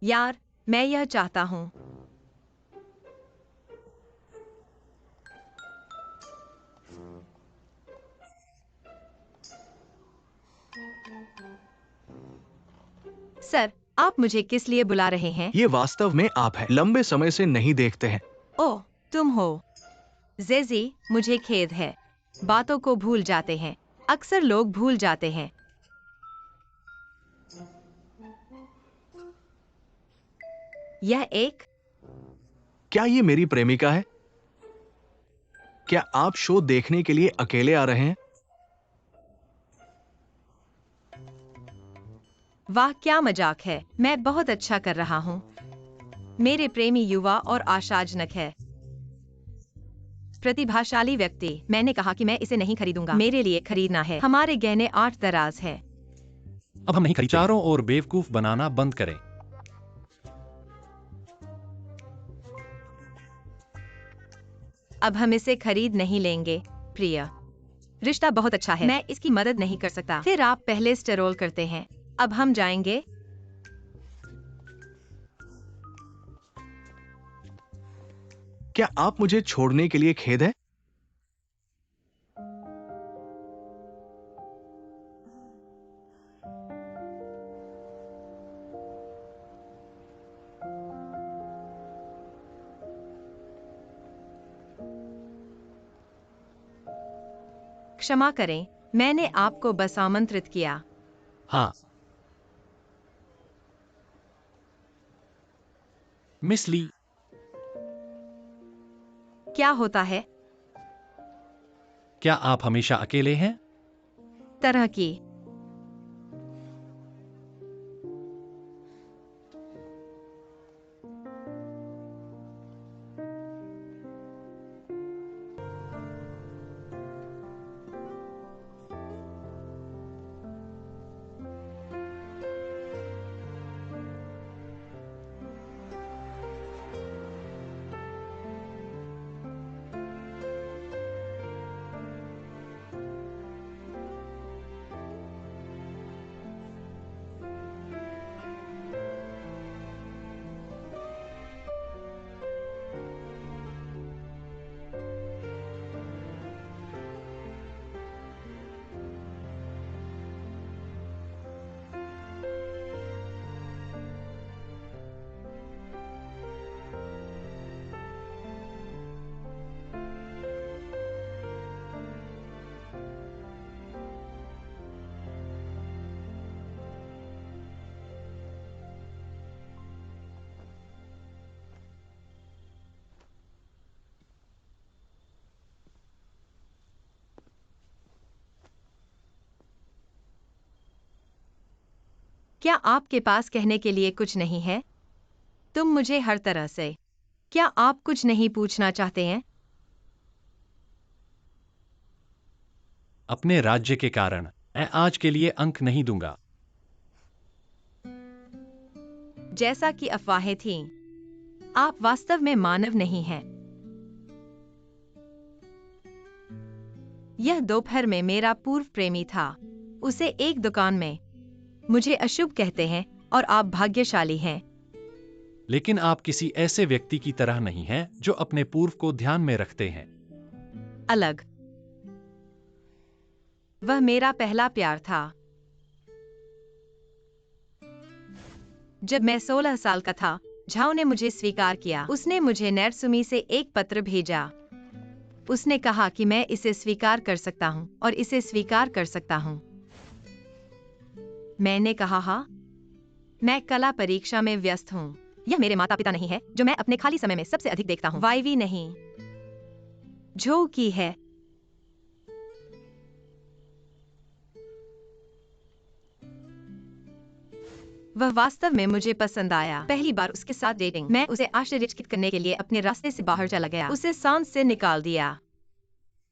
यार, मैं यह चाहता हूँ। सर, आप मुझे किस लिए बुला रहे हैं? ये वास्तव में आप हैं। लंबे समय से नहीं देखते हैं। ओह, तुम हो। जेजी, मुझे खेद है। बातों को भूल जाते हैं। अक्सर लोग भूल जाते हैं। यह एक क्या ये मेरी प्रेमिका है? क्या आप शो देखने के लिए अकेले आ रहे हैं? वाह, क्या मजाक है। मैं बहुत अच्छा कर रहा हूँ। मेरे प्रेमी युवा और आशाजनक है। प्रतिभाशाली व्यक्ति। मैंने कहा कि मैं इसे नहीं खरीदूंगा। मेरे लिए खरीदना है। हमारे गहने 8 दराज है। अब हम नहीं खरीदेंगे। चारों ओर बेवकूफ बनाना बंद करें। अब हम इसे खरीद नहीं लेंगे, प्रिय। रिश्ता बहुत अच्छा है। मैं इसकी मदद नहीं कर सकता। फिर आप पहले स्टेरोल करते हैं। अब हम जाएंगे। क्या आप मुझे छोड़ने के लिए खेद है? क्षमा करें, मैंने आपको बस आमंत्रित किया। हाँ, मिस ली। क्या होता है? क्या आप हमेशा अकेले हैं? तरह की। क्या आपके पास कहने के लिए कुछ नहीं है? तुम मुझे हर तरह से। क्या आप कुछ नहीं पूछना चाहते हैं? अपने राज्य के कारण मैं आज के लिए अंक नहीं दूंगा। जैसा कि अफवाहें थीं, आप वास्तव में मानव नहीं हैं। यह दोपहर में मेरा पूर्व प्रेमी था। उसे एक दुकान में। मुझे अशुभ कहते हैं और आप भाग्यशाली हैं। लेकिन आप किसी ऐसे व्यक्ति की तरह नहीं हैं जो अपने पूर्व को ध्यान में रखते हैं। अलग। वह मेरा पहला प्यार था। जब मैं 16 साल का था, झाओ ने मुझे स्वीकार किया। उसने मुझे नैरसुमी से एक पत्र भेजा। उसने कहा कि मैं इसे स्वीकार कर सकता हूँ और इसे स्वीकार कर सकता हूँ। मैंने कहा हाँ। मैं कला परीक्षा में व्यस्त हूँ। यह मेरे माता पिता नहीं है जो मैं अपने खाली समय में सबसे अधिक देखता हूँ। वाईवी नहीं, जो की है। वह वास्तव में मुझे पसंद आया। पहली बार उसके साथ डेटिंग, मैं उसे आश्चर्यचकित करने के लिए अपने रास्ते से बाहर चला गया। उसे सांस से निकाल दिया।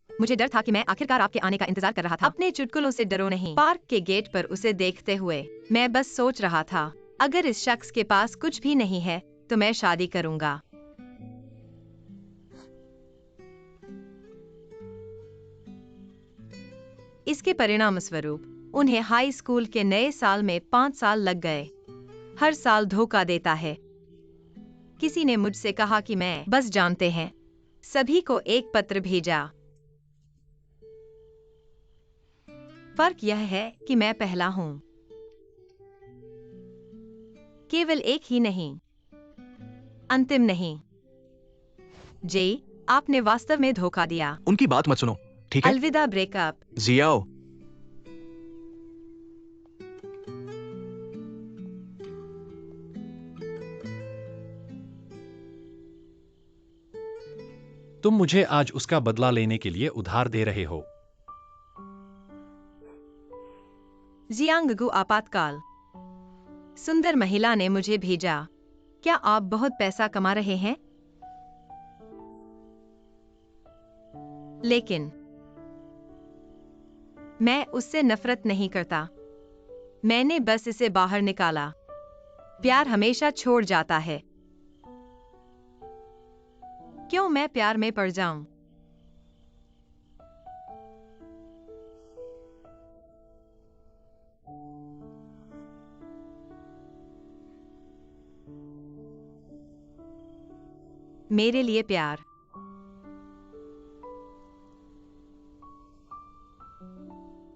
मुझे डर था कि मैं आखिरकार आपके आने का इंतजार कर रहा था। अपने चुटकुलों से डरो नहीं। पार्क के गेट पर उसे देखते हुए मैं बस सोच रहा था, अगर इस शख्स के पास कुछ भी नहीं है तो मैं शादी करूंगा। इसके परिणाम स्वरूप उन्हें हाई स्कूल के नए साल में 5 साल लग गए। हर साल धोखा देता है। किसी ने मुझसे कहा कि मैं बस जानते हैं सभी को एक पत्र भेजा। फर्क यह है कि मैं पहला हूं, केवल एक ही नहीं, अंतिम नहीं। जे, आपने वास्तव में धोखा दिया। उनकी बात मत सुनो, ठीक है? अलविदा ब्रेकअप। जियाओ। तुम मुझे आज उसका बदला लेने के लिए उधार दे रहे हो। जियांगगु आपातकाल। सुंदर महिला ने मुझे भेजा। क्या आप बहुत पैसा कमा रहे हैं? लेकिन मैं उससे नफरत नहीं करता। मैंने बस इसे बाहर निकाला। प्यार हमेशा छोड़ जाता है। क्यों मैं प्यार में पड़ जाऊं? मेरे लिए प्यार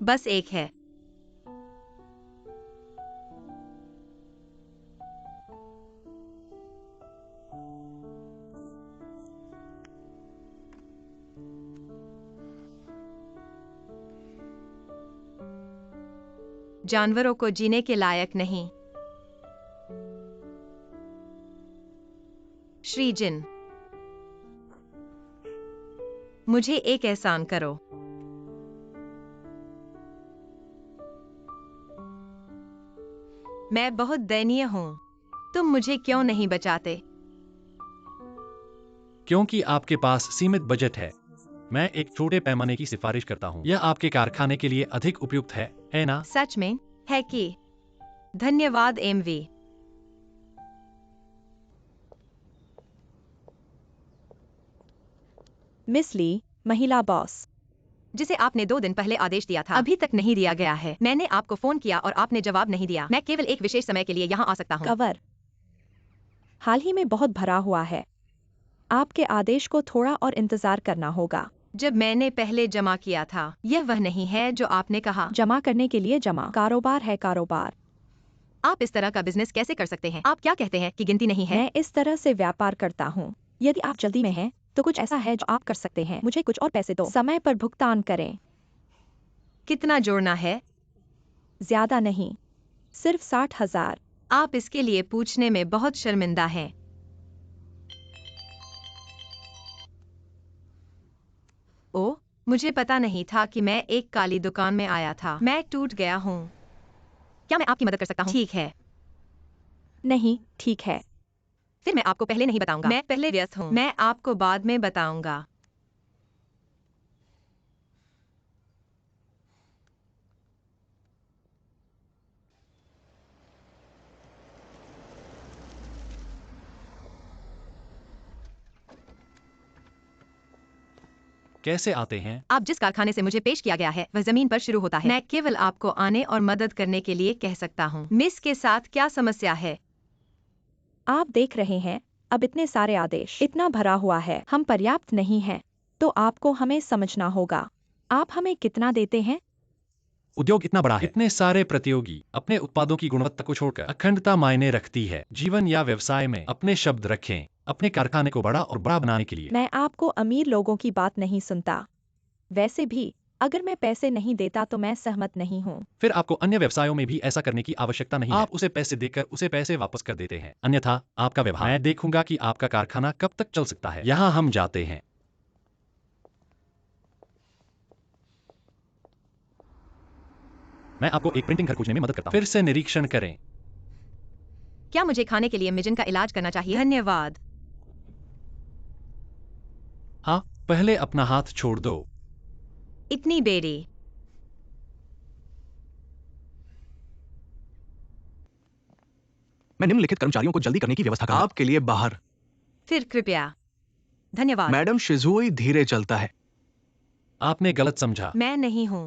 बस एक है। जानवरों को जीने के लायक नहीं। श्रीजिन, मुझे एक एहसान करो। मैं बहुत दयनीय हूं। तुम मुझे क्यों नहीं बचाते? क्योंकि आपके पास सीमित बजट है। मैं एक छोटे पैमाने की सिफारिश करता हूँ। यह आपके कारखाने के लिए अधिक उपयुक्त है ना? सच में है कि? धन्यवाद एमवी। मिस ली, महिला बॉस। जिसे आपने 2 दिन पहले आदेश दिया था अभी तक नहीं दिया गया है। मैंने आपको फोन किया और आपने जवाब नहीं दिया। मैं केवल एक विशेष समय के लिए यहाँ आ सकता हूँ। कवर हाल ही में बहुत भरा हुआ है। आपके आदेश को थोड़ा और इंतजार करना होगा। जब मैंने पहले जमा किया था, यह वह नहीं है जो आपने कहा। जमा करने के लिए जमा कारोबार है कारोबार। आप इस तरह का बिजनेस कैसे कर सकते हैं? आप क्या कहते हैं कि गिनती नहीं है? मैं इस तरह से व्यापार करता हूँ। यदि आप जल्दी में हैं, तो कुछ ऐसा है जो आप कर सकते हैं। मुझे कुछ और पैसे दो। समय पर भुगतान करें। कितना जोड़ना है? ज्यादा नहीं, सिर्फ 60,000। आप इसके लिए पूछने में बहुत शर्मिंदा हैं। ओह, मुझे पता नहीं था कि मैं एक काली दुकान में आया था। मैं टूट गया हूँ। क्या मैं आपकी मदद कर सकता हूँ? ठीक है। नहीं, ठीक है। फिर मैं आपको पहले नहीं बताऊंगा। मैं पहले व्यस्त हूँ। मैं आपको बाद में बताऊंगा। कैसे आते हैं? आप जिस कारखाने से मुझे पेश किया गया है वह जमीन पर शुरू होता है। मैं केवल आपको आने और मदद करने के लिए कह सकता हूँ। मिस के साथ क्या समस्या है? आप देख रहे हैं, अब इतने सारे आदेश, इतना भरा हुआ है, हम पर्याप्त नहीं हैं। तो आपको हमें समझना होगा। आप हमें कितना देते हैं? उद्योग इतना बड़ा है, इतने सारे प्रतियोगी, अपने उत्पादों की गुणवत्ता को छोड़कर अखंडता मायने रखती है। जीवन या व्यवसाय में अपने शब्द रखें, अपने कारखाने को बड़ा और बड़ा बनाने के लिए। मैं आपको अमीर लोगों की बात नहीं सुनता। वैसे भी, अगर मैं पैसे नहीं देता तो मैं सहमत नहीं हूँ। फिर आपको अन्य व्यवसायों में भी ऐसा करने की आवश्यकता नहीं है। आप उसे पैसे देकर उसे पैसे वापस कर देते हैं। अन्यथा आपका व्यवहार, मैं देखूंगा कि आपका कारखाना कब तक चल सकता है। यहाँ हम जाते हैं। मैं आपको एक प्रिंटिंग घर खोजने में मदद करता हूँ। फिर से निरीक्षण करें। क्या मुझे खाने के लिए मिजन का इलाज करना चाहिए? धन्यवाद। हाँ, पहले अपना हाथ छोड़ दो। इतनी बेरी। मैं निम्नलिखित कर्मचारियों को जल्दी करने की व्यवस्था करूंगा। आपके लिए बाहर। फिर कृपया। धन्यवाद। मैडम शिजुई धीरे चलता है। आपने गलत समझा। मैं नहीं हूँ।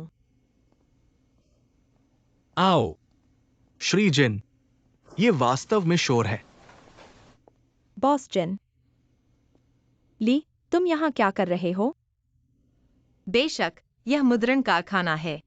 आओ। श्री जिन, ये वास्तव में शोर है। बॉस जिन। ली, तुम यहाँ क्या कर रहे हो? बेशक, यह मुद्रण कारखाना है।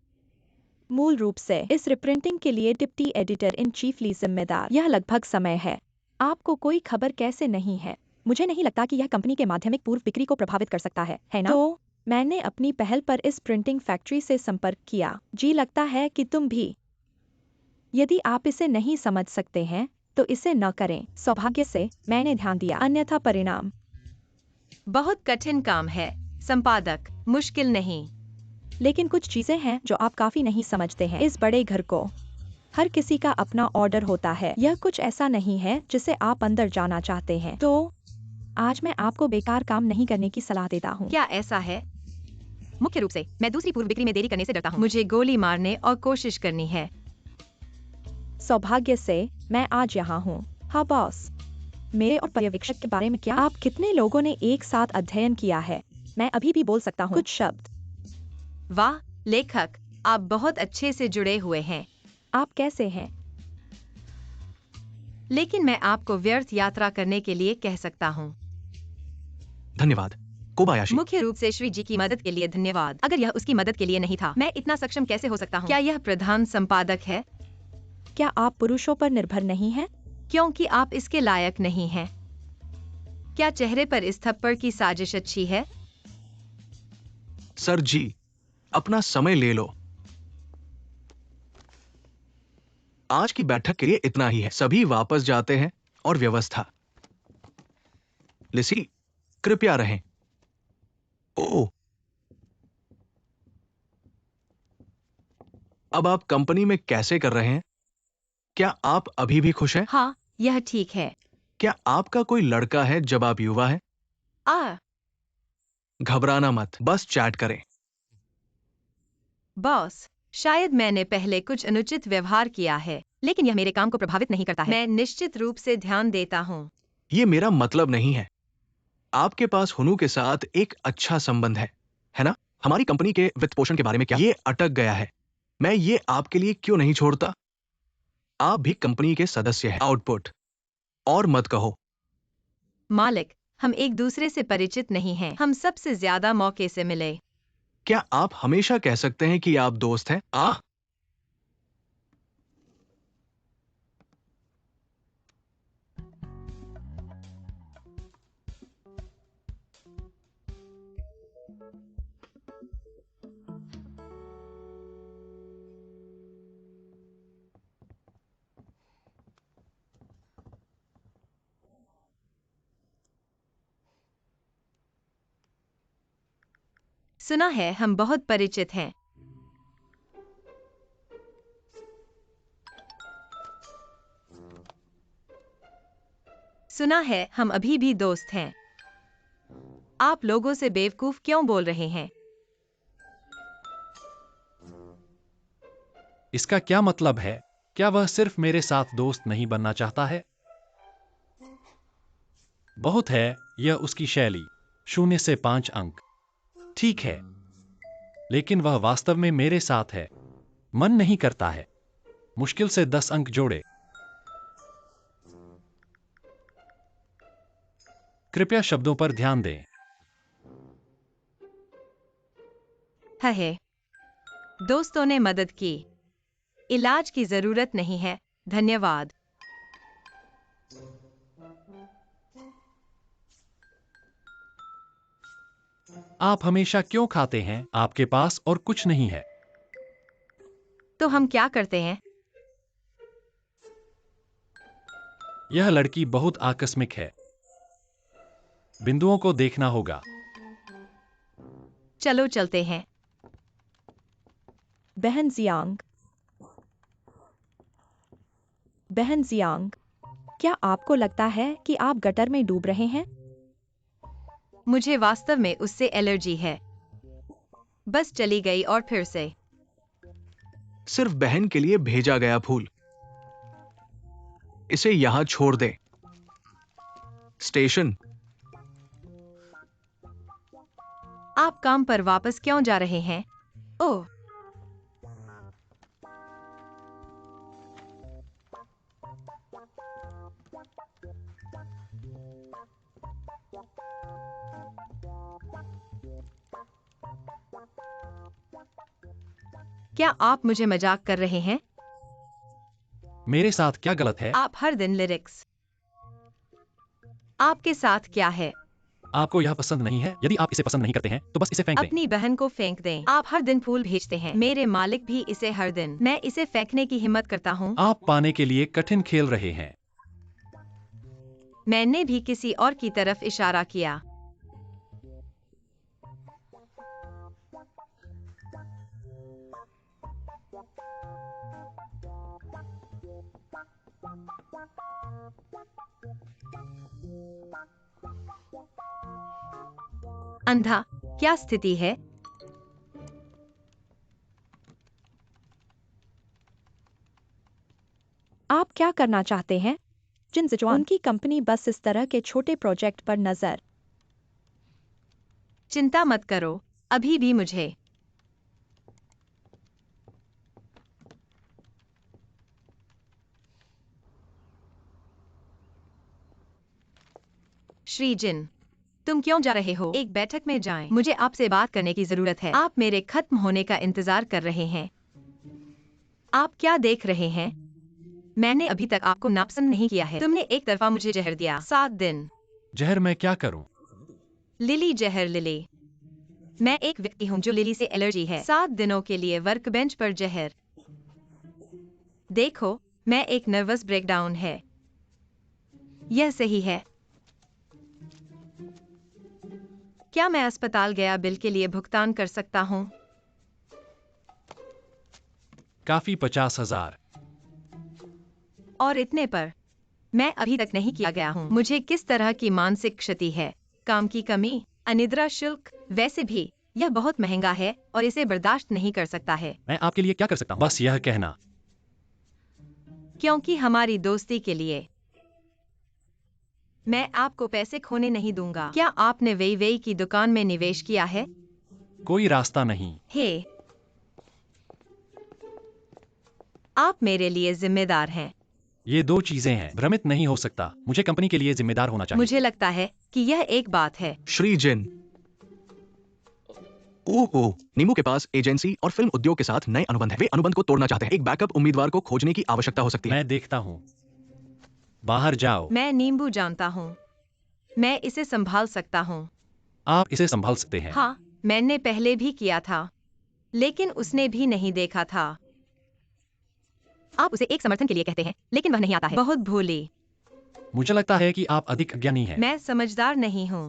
मूल रूप से इस रिप्रिंटिंग के लिए डिप्टी एडिटर इन चीफ ली जिम्मेदार। यह लगभग समय है। आपको कोई खबर कैसे नहीं है? मुझे नहीं लगता कि यह कंपनी के माध्यमिक पूर्व बिक्री को प्रभावित कर सकता है ना? तो मैंने अपनी पहल पर इस प्रिंटिंग फैक्ट्री से संपर्क किया। जी लगता है कि तुम भी। यदि आप इसे नहीं समझ सकते हैं तो इसे न करें। सौभाग्य से मैंने ध्यान दिया, अन्यथा परिणाम। बहुत कठिन काम है संपादक, मुश्किल नहीं। लेकिन कुछ चीजें हैं जो आप काफी नहीं समझते हैं। इस बड़े घर को हर किसी का अपना ऑर्डर होता है। यह कुछ ऐसा नहीं है जिसे आप अंदर जाना चाहते हैं। तो आज मैं आपको बेकार काम नहीं करने की सलाह देता हूँ। क्या ऐसा है? मुख्य रूप से मैं दूसरी पूर्व बिक्री में देरी करने से डरता हूँ। मुझे गोली मारने और कोशिश करनी है। सौभाग्य से मैं आज यहाँ हूँ। हाँ बॉस, मेरे और पर्यवेक्षक के बारे में क्या? आप कितने लोगों ने एक साथ अध्ययन किया है? मैं अभी भी बोल सकता हूँ कुछ शब्द। वाह लेखक, आप बहुत अच्छे से जुड़े हुए हैं। आप कैसे हैं? लेकिन मैं आपको व्यर्थ यात्रा करने के लिए कह सकता हूँ। धन्यवाद कोबायाशी। मुख्य रूप से श्री जी की मदद के लिए धन्यवाद। अगर यह उसकी मदद के लिए नहीं था, मैं इतना सक्षम कैसे हो सकता हूँ? क्या यह प्रधान संपादक है? क्या आप पुरुषों पर निर्भर नहीं हैं? क्योंकि आप इसके लायक नहीं हैं। क्या चेहरे पर इस थप्पड़ की साजिश अच्छी है? सर जी, अपना समय ले लो। आज की बैठक के लिए इतना ही है। सभी वापस जाते हैं और व्यवस्था। लिसी, कृपया रहें। ओह, अब आप कंपनी में कैसे कर रहे हैं? क्या आप अभी भी खुश हैं? हाँ, यह ठीक है। क्या आपका कोई लड़का है जब आप युवा हैं? घबराना मत, बस चैट करें। बॉस, शायद मैंने पहले कुछ अनुचित व्यवहार किया है, लेकिन यह मेरे काम को प्रभावित नहीं करता है। मैं निश्चित रूप से ध्यान देता हूँ। ये मेरा मतलब नहीं है। आपके पास हुनू के साथ एक अच्छा संबंध है ना? हमारी कंपनी के वित्त पोषण के बारे में क्या? ये अटक गया है। मैं ये आपके लिए क्यों नहीं छोड़ता? आप भी कंपनी के सदस्य हैं। आउटपुट और मत कहो। मालिक, हम एक दूसरे से परिचित नहीं हैं। हम सबसे ज्यादा मौके से मिले। क्या आप हमेशा कह सकते हैं कि आप दोस्त हैं? सुना है हम बहुत परिचित हैं। सुना है हम अभी भी दोस्त हैं। आप लोगों से बेवकूफ क्यों बोल रहे हैं? इसका क्या मतलब है? क्या वह सिर्फ मेरे साथ दोस्त नहीं बनना चाहता है? बहुत है, यह उसकी शैली। 0 से 5 अंक। ठीक है, लेकिन वह वास्तव में मेरे साथ है। मन नहीं करता है। मुश्किल से 10 अंक जोड़े। कृपया शब्दों पर ध्यान दें। है दोस्तों ने मदद की। इलाज की जरूरत नहीं है, धन्यवाद। आप हमेशा क्यों खाते हैं? आपके पास और कुछ नहीं है। तो हम क्या करते हैं? यह लड़की बहुत आकस्मिक है। बिंदुओं को देखना होगा। चलो चलते हैं। बहन जियांग। बहन जियांग, क्या आपको लगता है कि आप गटर में डूब रहे हैं? मुझे वास्तव में उससे एलर्जी है। बस चली गई और फिर से। सिर्फ बहन के लिए भेजा गया फूल। इसे यहां छोड़ दे। स्टेशन। आप काम पर वापस क्यों जा रहे हैं? ओह, क्या आप मुझे मजाक कर रहे हैं? मेरे साथ क्या गलत है? आप हर दिन लिरिक्स। आपके साथ क्या है? आपको यह पसंद नहीं है? यदि आप इसे पसंद नहीं करते हैं तो बस इसे फेंक दें। अपनी बहन को फेंक दें। आप हर दिन फूल भेजते हैं। मेरे मालिक भी इसे हर दिन। मैं इसे फेंकने की हिम्मत करता हूँ। आप पाने के लिए कठिन खेल रहे हैं। मैंने भी किसी और की तरफ इशारा किया। अंधा, क्या स्थिति है? आप क्या करना चाहते हैं? जिन सिचुआन उनकी कंपनी बस इस तरह के छोटे प्रोजेक्ट पर नजर। चिंता मत करो, अभी भी मुझे। श्री जिन, तुम क्यों जा रहे हो? एक बैठक में जाएं। मुझे आपसे बात करने की जरूरत है। आप मेरे खत्म होने का इंतजार कर रहे हैं। आप क्या देख रहे हैं? मैंने अभी तक आपको नापसंद नहीं किया है। तुमने एक तरफा मुझे जहर दिया। 7 दिन। जहर मैं क्या करूं? लिली जहर लिली। मैं एक व्यक्ति हूँ जो लिली से एलर्जी है। 7 दिनों के लिए वर्कबेंच पर जहर। देखो, मैं एक नर्वस ब्रेकडाउन है। यह सही है। क्या मैं अस्पताल गया बिल के लिए भुगतान कर सकता हूँ? काफी 50,000। और इतने पर मैं अभी तक नहीं किया गया हूँ। मुझे किस तरह की मानसिक क्षति है? काम की कमी, अनिद्रा शुल्क। वैसे भी यह बहुत महंगा है और इसे बर्दाश्त नहीं कर सकता है। मैं आपके लिए क्या कर सकता हूं? बस यह कहना। क्योंकि हमारी दोस्ती के लिए मैं आपको पैसे खोने नहीं दूंगा। क्या आपने वेई वेई की दुकान में निवेश किया है? कोई रास्ता नहीं। हे, आप मेरे लिए जिम्मेदार हैं। ये दो चीजें हैं। भ्रमित नहीं हो सकता। मुझे कंपनी के लिए जिम्मेदार होना चाहिए। मुझे लगता है कि यह एक बात है। श्री जिन, ओहो, नीमू के पास एजेंसी और फिल्म उद्योग के साथ नए अनुबंध हैं। वे अनुबंध को तोड़ना चाहते हैं। एक बैकअप उम्मीदवार को खोजने की आवश्यकता हो सकती है। मैं देखता हूं। बाहर जाओ। मैं नींबू जानता हूँ। मैं इसे संभाल सकता हूँ। आप इसे संभाल सकते हैं। हाँ, मैंने पहले भी किया था, लेकिन उसने भी नहीं देखा था। आप उसे एक समर्थन के लिए कहते हैं, लेकिन वह नहीं आता है। बहुत भोली। मुझे लगता है कि आप अधिक अज्ञानी हैं। मैं समझदार नहीं हूँ।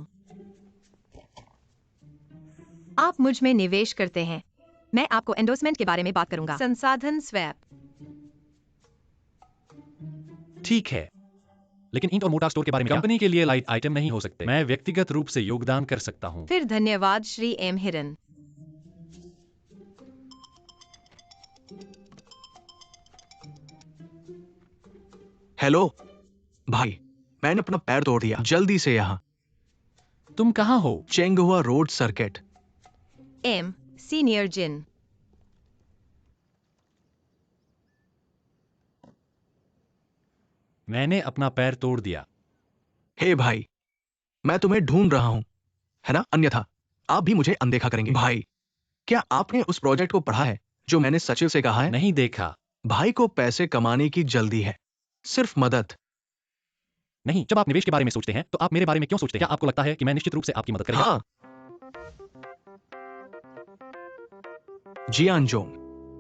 आप मुझ में निवेश करते हैं। मैं आपको एंडोर्समेंट के बारे में बात करूंगा। संसाधन स्वैप। ठीक है, लेकिन ईंट और मोटार स्टोर के बारे में क्या? कंपनी के लिए लाइट आइटम नहीं हो सकते। मैं व्यक्तिगत रूप से योगदान कर सकता हूं। फिर धन्यवाद श्री एम हिरन। हेलो भाई, मैंने अपना पैर तोड़ दिया। जल्दी से यहाँ। तुम कहाँ हो? चेंगहुआ रोड सर्किट। एम सीनियर जिन। मैंने अपना पैर तोड़ दिया। हे भाई, मैं तुम्हें ढूंढ रहा हूं, है ना? अन्यथा आप भी मुझे अनदेखा करेंगे। भाई, क्या आपने उस प्रोजेक्ट को पढ़ा है जो मैंने सचिव से कहा है? नहीं देखा। भाई को पैसे कमाने की जल्दी है, सिर्फ मदद। नहीं, जब आप निवेश के बारे में सोचते हैं तो आप मेरे बारे में क्यों सोचते हैं? क्या आपको लगता है कि मैं निश्चित रूप से आपकी मदद करेगा? हाँ, जियान जोंग,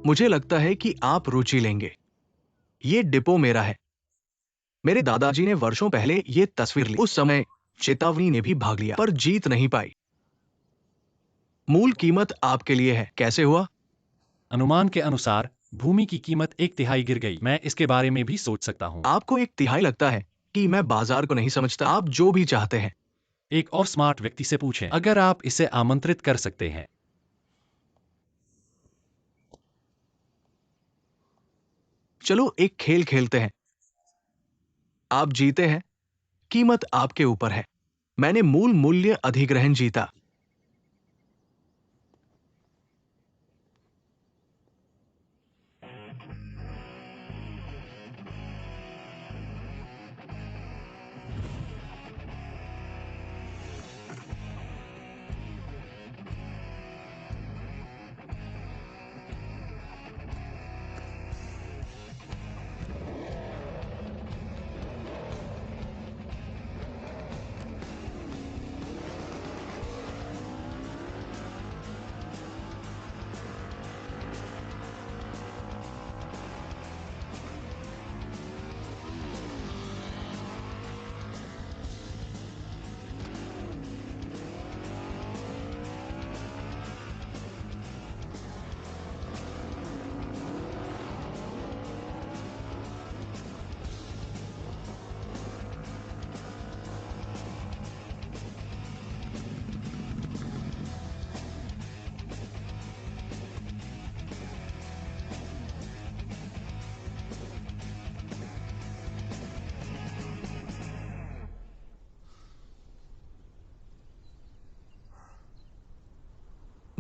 मुझे लगता है कि आप रुचि लेंगे। ये डिपो मेरा है। मेरे दादाजी ने वर्षों पहले ये तस्वीर ली। उस समय चेतावनी ने भी भाग लिया, पर जीत नहीं पाई। मूल कीमत आपके लिए है। कैसे हुआ? अनुमान के अनुसार भूमि की कीमत 1/3 गिर गई। मैं इसके बारे में भी सोच सकता हूँ। आपको 1/3 लगता है कि मैं बाजार को नहीं समझता। आप जो भी चाहते हैं। एक और स्मार्ट व्यक्ति से पूछें, अगर आप इसे आमंत्रित कर सकते हैं। चलो एक खेल खेलते हैं। आप जीते हैं, कीमत आपके ऊपर है। मैंने मूल मूल्य अधिग्रहण जीता।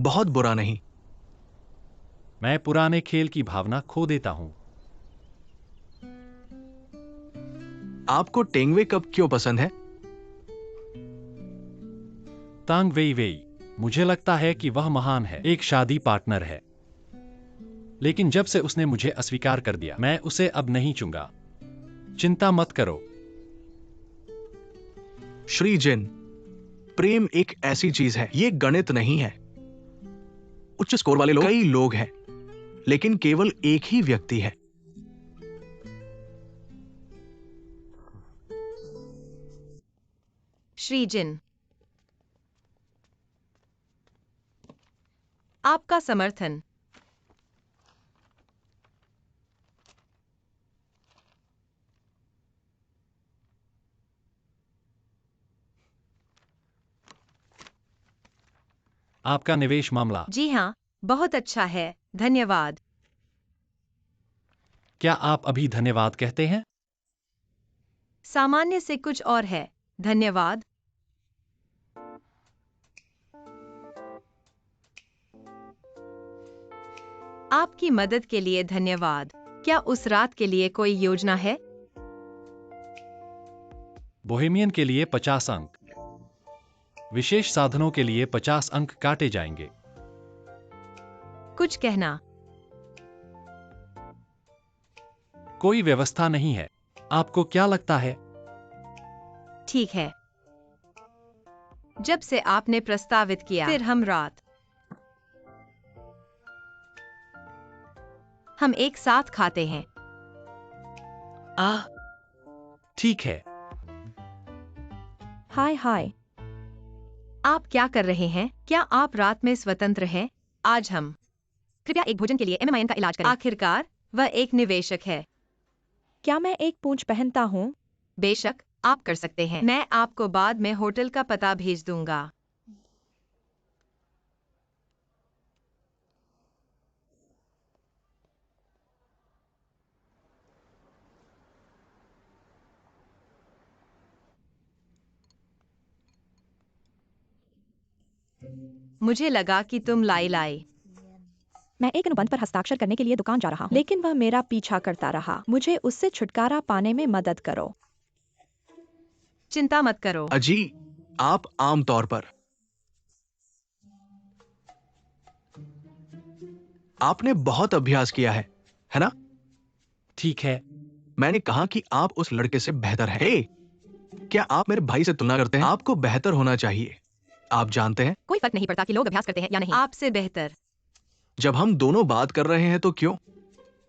बहुत बुरा नहीं। मैं पुराने खेल की भावना खो देता हूं। आपको टेंगवे कप क्यों पसंद है? तांग वेई वेई, मुझे लगता है कि वह महान है, एक शादी पार्टनर है। लेकिन जब से उसने मुझे अस्वीकार कर दिया, मैं उसे अब नहीं चूंगा। चिंता मत करो। श्री जिन, प्रेम एक ऐसी चीज है, ये गणित नहीं है। उच्च स्कोर वाले लोग कई लोग हैं, लेकिन केवल एक ही व्यक्ति है। श्री जिन, आपका समर्थन। आपका निवेश मामला। जी हाँ, बहुत अच्छा है, धन्यवाद। क्या आप अभी धन्यवाद कहते हैं? सामान्य से कुछ और है, धन्यवाद। आपकी मदद के लिए धन्यवाद। क्या उस रात के लिए कोई योजना है? बोहेमियन के लिए 50 अंक। विशेष साधनों के लिए 50 अंक काटे जाएंगे। कुछ कहना? कोई व्यवस्था नहीं है। आपको क्या लगता है? ठीक है। जब से आपने प्रस्तावित किया, फिर हम एक साथ खाते हैं। ठीक है। हाय हाय। आप क्या कर रहे हैं? क्या आप रात में स्वतंत्र हैं? आज हम कृपया एक भोजन के लिए MMIN का इलाज करें। आखिरकार वह एक निवेशक है। क्या मैं एक पूंछ पहनता हूँ? बेशक, आप कर सकते हैं। मैं आपको बाद में होटल का पता भेज दूंगा। मुझे लगा कि तुम लाई। मैं एक अनुबंध पर हस्ताक्षर करने के लिए दुकान जा रहा हूँ, लेकिन वह मेरा पीछा करता रहा। मुझे उससे छुटकारा पाने में मदद करो। चिंता मत करो। अजी, आप आम तौर पर आपने बहुत अभ्यास किया है ना? ठीक है। मैंने कहा कि आप उस लड़के से बेहतर हैं। हे, क्या आप मेरे भाई से तुलना करते हैं? आपको बेहतर होना चाहिए। आप जानते हैं, कोई फर्क नहीं पड़ता कि लोग अभ्यास करते हैं या नहीं। आपसे बेहतर। जब हम दोनों बात कर रहे हैं तो क्यों?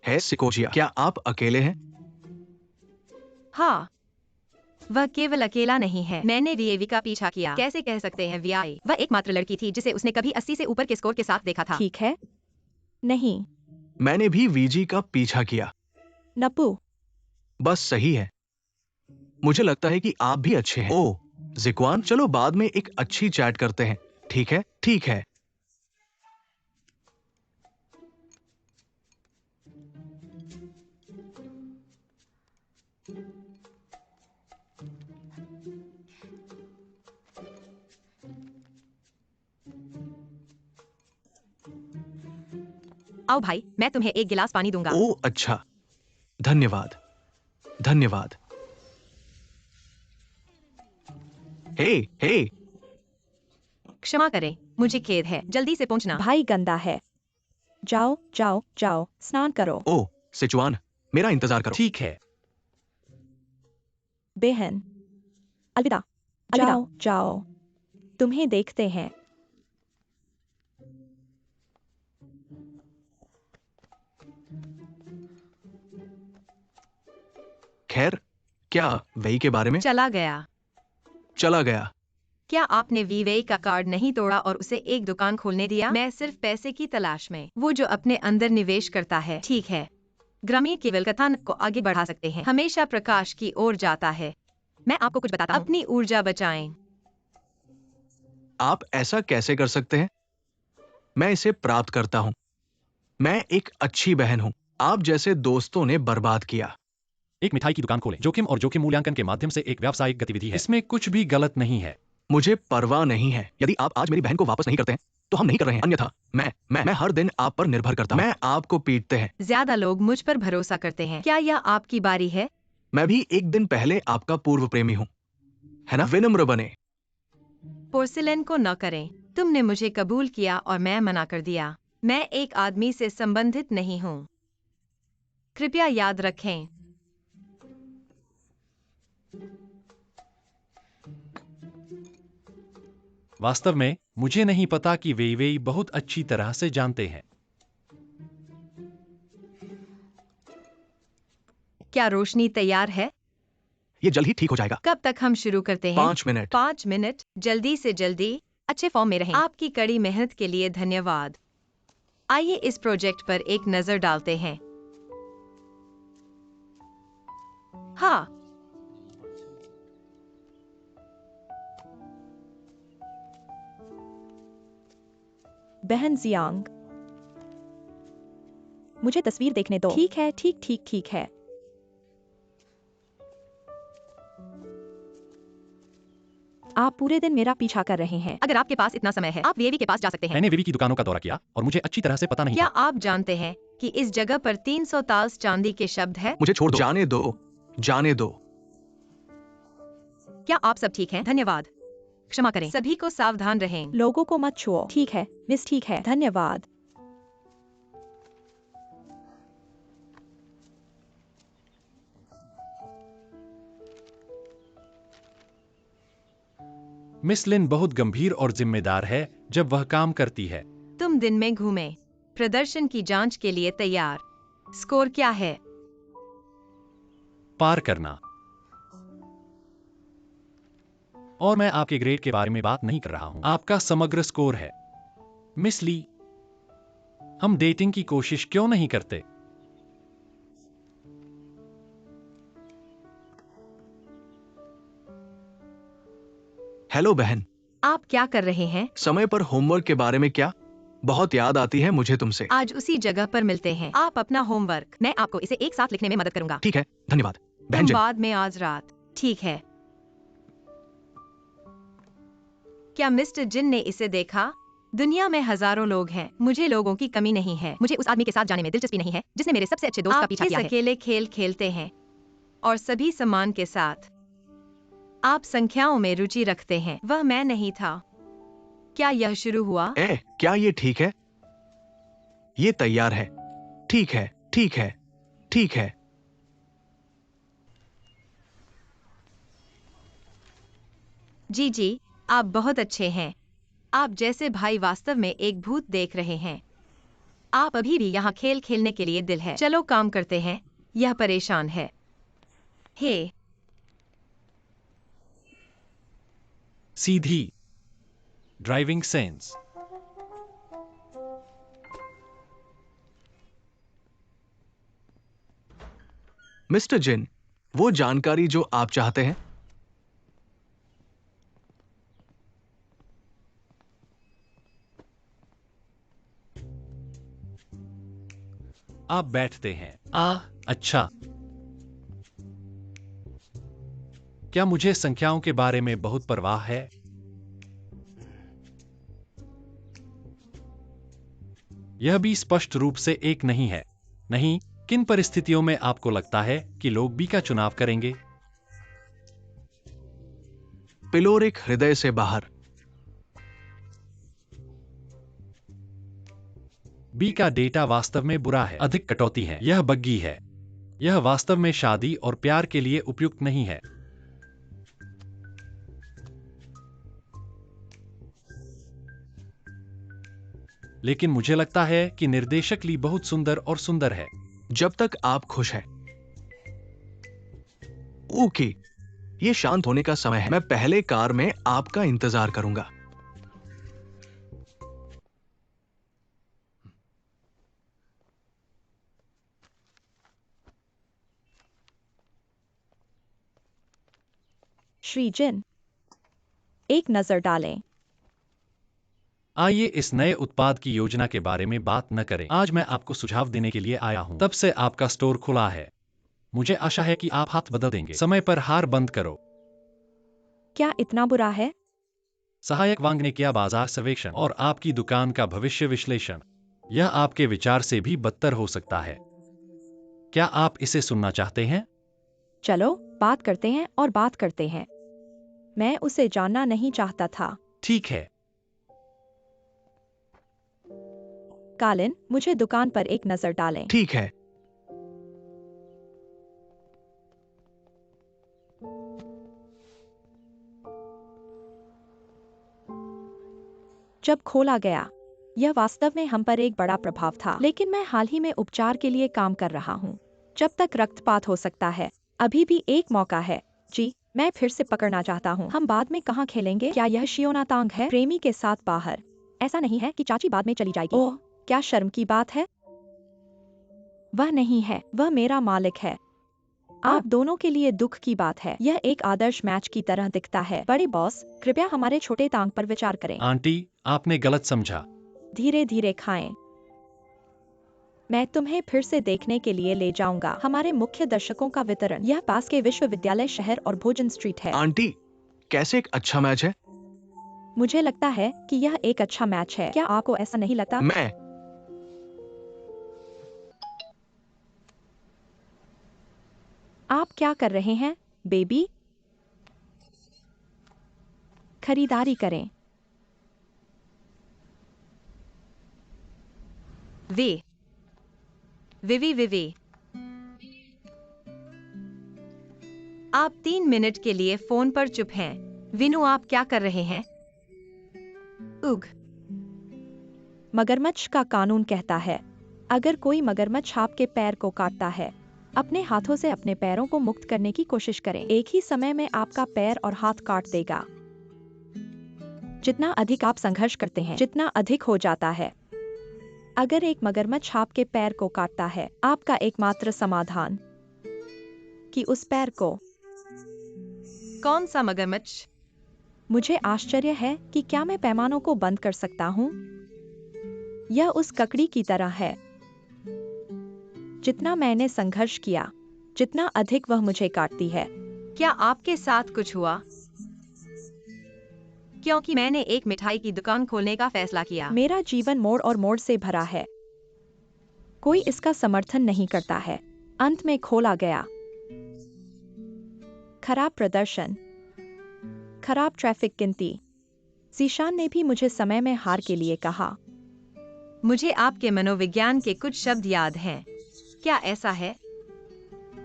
है सिकोजिया, क्या आप अकेले हैं? हाँ, वह केवल अकेला नहीं है। मैंने रिएवी का पीछा किया। कैसे कह सकते हैं वीआई? वह एकमात्र लड़की थी जिसे उसने कभी 80 से ऊपर के स्कोर के साथ देखा था। ठीक है। नहीं। मैंने भी वीजी का पीछा किया। नपू। बस सही है। मुझे लगता है कि आप भी अच्छे हैं। ओह, जिक्वान, चलो बाद में एक अच्छी चैट करते हैं। ठीक है? ठीक है। आओ भाई, मैं तुम्हें एक गिलास पानी दूंगा। ओह अच्छा, धन्यवाद। धन्यवाद। हे हे, क्षमा करें, मुझे खेद है। जल्दी से पहुंचना। भाई गंदा है। जाओ जाओ जाओ, स्नान करो। ओह सिचुआन, मेरा इंतजार करो। ठीक है। बेहन, अलविदा। जाओ जाओ, तुम्हें देखते हैं। खैर, क्या वही के बारे में? चला गया। चला गया। क्या आपने वीवेई का कार्ड नहीं तोड़ा और उसे एक दुकान खोलने दिया? मैं सिर्फ पैसे की तलाश में। वो जो अपने अंदर निवेश करता है। ठीक है, ग्रामीण केवल कथानक को आगे बढ़ा सकते हैं, हमेशा प्रकाश की ओर जाता है। मैं आपको कुछ बताता हूं। अपनी ऊर्जा बचाएं। आप ऐसा कैसे कर सकते हैं? मैं इसे प्राप्त करता हूं। मैं एक अच्छी बहन हूं। आप जैसे दोस्तों ने बर्बाद किया। एक मिठाई की दुकान खोलें। जोखिम और जोखिम मूल्यांकन के माध्यम से एक व्यावसायिक गतिविधि है। इसमें कुछ भी गलत नहीं है। मुझे परवाह नहीं है। यदि आप आज मेरी बहन को वापस नहीं करते हैं तो हम नहीं कर रहे हैं, अन्यथा मैं हर दिन आप पर निर्भर करता हूं। मैं आपको पीटते हैं। ज्यादा लोग मुझ पर भरोसा करते हैं। क्या यह आपकी बारी है? मैं भी एक दिन पहले आपका पूर्व प्रेमी हूं, है ना? विनम्र बने। पोर्सिलेन को न करें। तुमने मुझे कबूल किया और मैं मना कर दिया। मैं एक आदमी से संबंधित नहीं हूँ। कृपया याद रखें। वास्तव में मुझे नहीं पता कि वे बहुत अच्छी तरह से जानते हैं। क्या रोशनी तैयार है? ये जल्द ही ठीक हो जाएगा। कब तक हम शुरू करते हैं? 5 मिनट। 5 मिनट, जल्दी से जल्दी। अच्छे फॉर्म में रहें। आपकी कड़ी मेहनत के लिए धन्यवाद। आइए इस प्रोजेक्ट पर एक नजर डालते हैं। हाँ, बहन जियांग, मुझे तस्वीर देखने दो। ठीक है, ठीक है। आप पूरे दिन मेरा पीछा कर रहे हैं। अगर आपके पास इतना समय है, आप वीएवी के पास जा सकते हैं। मैंने वीवी की दुकानों का दौरा किया और मुझे अच्छी तरह से पता नहीं क्या था। आप जानते हैं कि इस जगह पर 300 ताल्स चांदी के शब्द है? मुझे छोड़ दो। जाने दो, जाने दो। क्या आप सब ठीक हैं? धन्यवाद। क्षमा करें। सभी को सावधान रहें। लोगों को मत छुओ। ठीक है, मिस, ठीक है, धन्यवाद। मिस लिन बहुत गंभीर और जिम्मेदार है जब वह काम करती है। तुम दिन में घूमे। प्रदर्शन की जांच के लिए तैयार। स्कोर क्या है? पार करना। और मैं आपके ग्रेड के बारे में बात नहीं कर रहा हूं। आपका समग्र स्कोर है। मिस ली, हम डेटिंग की कोशिश क्यों नहीं करते? हेलो बहन। आप क्या कर रहे हैं? समय पर होमवर्क के बारे में क्या? बहुत याद आती है मुझे तुमसे। आज उसी जगह पर मिलते हैं। आप अपना होमवर्क, मैं आपको इसे एक साथ लिखने में मदद करूंगा। ठीक है, धन्यवाद बहन तुम जी। बाद में आज रात। ठीक है। क्या मिस्टर जिन ने इसे देखा? दुनिया में हजारों लोग हैं। मुझे लोगों की कमी नहीं है। मुझे उस आदमी के साथ जाने में दिलचस्पी नहीं है जिसने मेरे सबसे अच्छे दोस्त का पीछा किया है। अकेले खेल खेलते हैं और सभी सम्मान के साथ। आप संख्याओं में रुचि रखते हैं। वह मैं नहीं था। क्या यह शुरू हुआ? क्या ये ठीक है? ये तैयार है। ठीक है, ठीक है, ठीक है। जी, आप बहुत अच्छे हैं। आप जैसे भाई वास्तव में एक भूत देख रहे हैं। आप अभी भी यहाँ खेल खेलने के लिए दिल है। चलो काम करते हैं। यह परेशान है। हे, सीधी ड्राइविंग सेंस। मिस्टर जिन, वो जानकारी जो आप चाहते हैं। आप बैठते हैं। अच्छा। क्या मुझे संख्याओं के बारे में बहुत परवाह है? यह भी स्पष्ट रूप से एक नहीं है। नहीं, किन परिस्थितियों में आपको लगता है कि लोग बी का चुनाव करेंगे? पिलोरिक हृदय से बाहर। बी का डेटा वास्तव में बुरा है। अधिक कटौती है। यह बग्गी है। यह वास्तव में शादी और प्यार के लिए उपयुक्त नहीं है। लेकिन मुझे लगता है कि निर्देशक ली बहुत सुंदर और सुंदर है। जब तक आप खुश हैं। ओके, ये शांत होने का समय है। मैं पहले कार में आपका इंतजार करूंगा। श्री जिन, एक नजर डालें। आइए इस नए उत्पाद की योजना के बारे में बात न करें। आज मैं आपको सुझाव देने के लिए आया हूं। तब से आपका स्टोर खुला है। मुझे आशा है कि आप हाथ बदल देंगे। समय पर हार बंद करो। क्या इतना बुरा है? सहायक वांग ने किया बाजार सर्वेक्षण और आपकी दुकान का भविष्य विश्लेषण। यह आपके विचार से भी बदतर हो सकता है। क्या आप इसे सुनना चाहते हैं? चलो बात करते हैं और बात करते हैं। मैं उसे जानना नहीं चाहता था। ठीक है। कालिन, मुझे दुकान पर एक नजर डालें। ठीक है। जब खोला गया, यह वास्तव में हम पर एक बड़ा प्रभाव था, लेकिन मैं हाल ही में उपचार के लिए काम कर रहा हूँ। जब तक रक्तपात हो सकता है, अभी भी एक मौका है। जी, मैं फिर से पकड़ना चाहता हूँ। हम बाद में कहाँ खेलेंगे? क्या यह शियोना तांग है? प्रेमी के साथ बाहर। ऐसा नहीं है कि चाची बाद में चली जाएगी। ओह, क्या शर्म की बात है? वह नहीं है, वह मेरा मालिक है। आप दोनों के लिए दुख की बात है। यह एक आदर्श मैच की तरह दिखता है। बड़े बॉस, कृपया हमारे छोटे तांग पर विचार करें। आंटी, आपने गलत समझा। धीरे धीरे खाएं। मैं तुम्हें फिर से देखने के लिए ले जाऊंगा। हमारे मुख्य दर्शकों का वितरण यह पास के विश्वविद्यालय शहर और भोजन स्ट्रीट है। आंटी, कैसे एक अच्छा मैच है? मुझे लगता है कि यह एक अच्छा मैच है। क्या आपको ऐसा नहीं लगता? मैं आप क्या कर रहे हैं, बेबी? खरीदारी करें। वे विवी विवी, आप 3 मिनट के लिए फोन पर चुप हैं। विनु, आप क्या कर रहे हैं? उग, मगरमच्छ का कानून कहता है, अगर कोई मगरमच्छ आपके पैर को काटता है, अपने हाथों से अपने पैरों को मुक्त करने की कोशिश करें। एक ही समय में आपका पैर और हाथ काट देगा। जितना अधिक आप संघर्ष करते हैं, जितना अधिक हो जाता है। अगर एक मगरमच्छ आपके पैर को काटता है, आपका एकमात्र समाधान कि उस पैर को। कौन सा मगरमच्छ? मुझे आश्चर्य है कि क्या मैं पैमानों को बंद कर सकता हूँ। यह उस ककड़ी की तरह है। जितना मैंने संघर्ष किया, जितना अधिक वह मुझे काटती है। क्या आपके साथ कुछ हुआ? क्योंकि मैंने एक मिठाई की दुकान खोलने का फैसला किया। मेरा जीवन मोड़ और मोड़ से भरा है। कोई इसका समर्थन नहीं करता है। अंत में खोला गया। खराब प्रदर्शन, खराब ट्रैफिक गिनती। जीशान ने भी मुझे समय में हार के लिए कहा। मुझे आपके मनोविज्ञान के कुछ शब्द याद हैं। क्या ऐसा है?